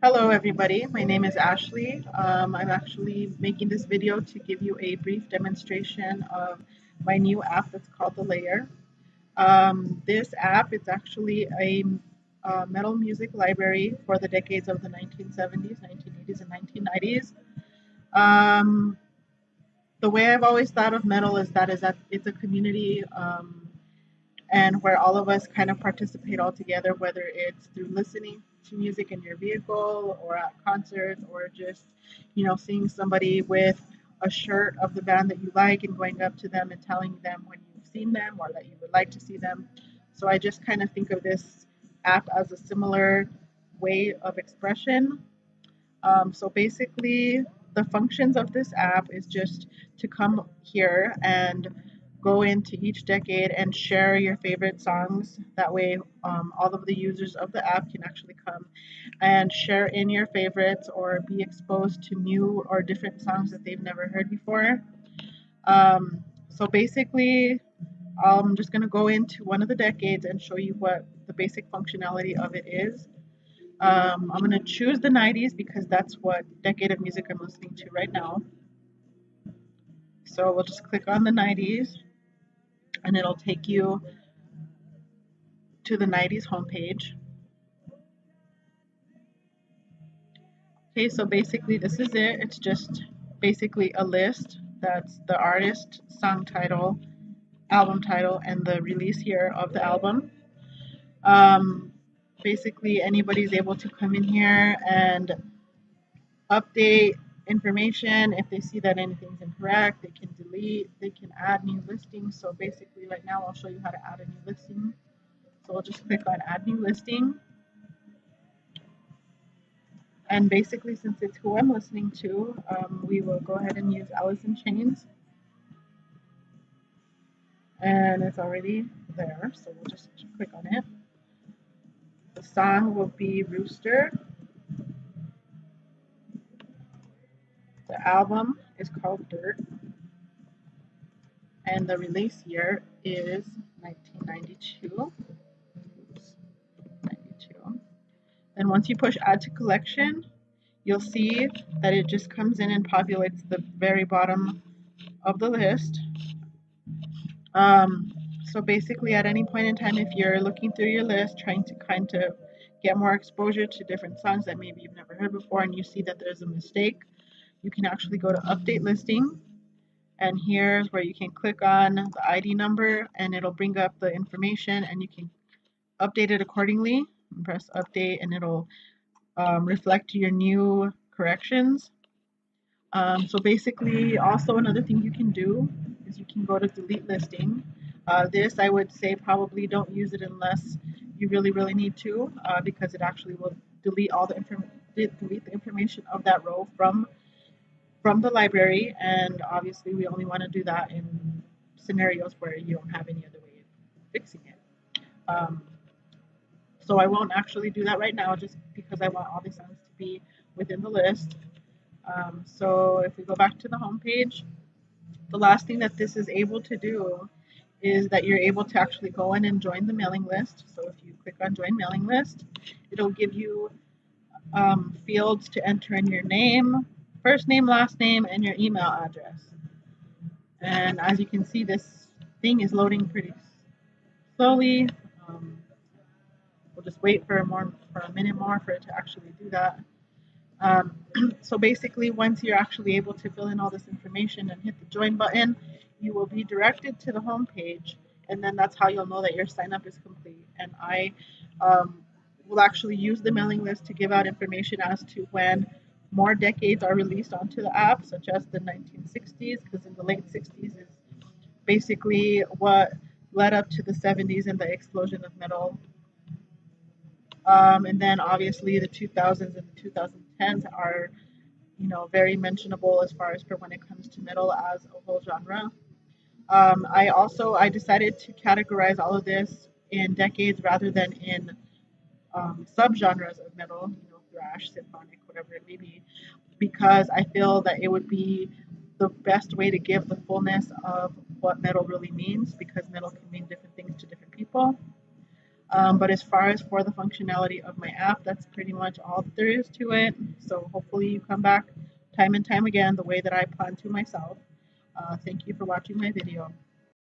Hello everybody, my name is Ashley. I'm actually making this video to give you a brief demonstration of my new app that's called the Lair. This app is actually a metal music library for the decades of the 1970s, 1980s, and 1990s. Um, the way I've always thought of metal is that it's a community and where all of us kind of participate all together, whether it's through listening to music in your vehicle or at concerts or just, seeing somebody with a shirt of the band that you like and going up to them and telling them when you've seen them or that you would like to see them. So I just kind of think of this app as a similar way of expression. So basically, the functions of this app is just to come here and go into each decade and share your favorite songs. That way, all of the users of the app can actually come and share in your favorites or be exposed to new or different songs that they've never heard before. So basically, I'm just going to go into one of the decades and show you what the basic functionality of it is. I'm going to choose the 90s because that's what decade of music I'm listening to right now. So we'll just click on the 90s and it'll take you to the 90s homepage. Okay, so basically this is it. It's just basically a list. That's the artist, song title, album title, and the release year of the album. Um, Basically anybody's able to come in here and update information. If they see that anything's incorrect, they can delete, they can add new listings. So basically right now I'll show you how to add a new listing. So we'll just click on add new listing. And basically since it's who I'm listening to, we will go ahead and use Alice in Chains. And it's already there, so we'll just click on it. The song will be Rooster. The album is called Dirt. And the release year is 1992. Oops, 92. Then once you push add to collection, you'll see that it just comes in and populates the very bottom of the list. So basically at any point in time, if you're looking through your list, trying to kind of get more exposure to different songs that maybe you've never heard before and you see that there's a mistake, you can actually go to update listing. And here's where you can click on the ID number and it'll bring up the information and you can update it accordingly. Press update and it'll reflect your new corrections. So basically, also another thing you can do is you can go to delete listing. This I would say probably don't use it unless you really need to, because it actually will delete all the information of that row from the library. And obviously, we only want to do that in scenarios where you don't have any other way of fixing it. So I won't actually do that right now, just because I want all the songs to be within the list. So if we go back to the home page, the last thing that this is able to do is that you're able to actually go in and join the mailing list. So if you click on join mailing list, it'll give you fields to enter in your name, first name, last name, and your email address. And as you can see, this thing is loading pretty slowly. We'll just wait for a minute more for it to actually do that. So basically, once you're actually able to fill in all this information and hit the join button, you will be directed to the home page, and then that's how you'll know that your sign up is complete. And I will actually use the mailing list to give out information as to when more decades are released onto the app, such as the 1960s, because in the late 60s is basically what led up to the 70s and the explosion of metal. And then obviously the 2000s and the 2010s are, very mentionable as far as for when it comes to metal as a whole genre. I decided to categorize all of this in decades rather than in subgenres of metal, thrash, symphonic, whatever it may be, because I feel that it would be the best way to give the fullness of what metal really means, because metal can mean different things to different people. But as far as for the functionality of my app, that's pretty much all that there is to it. So hopefully you come back time and time again the way that I plan to myself. Thank you for watching my video.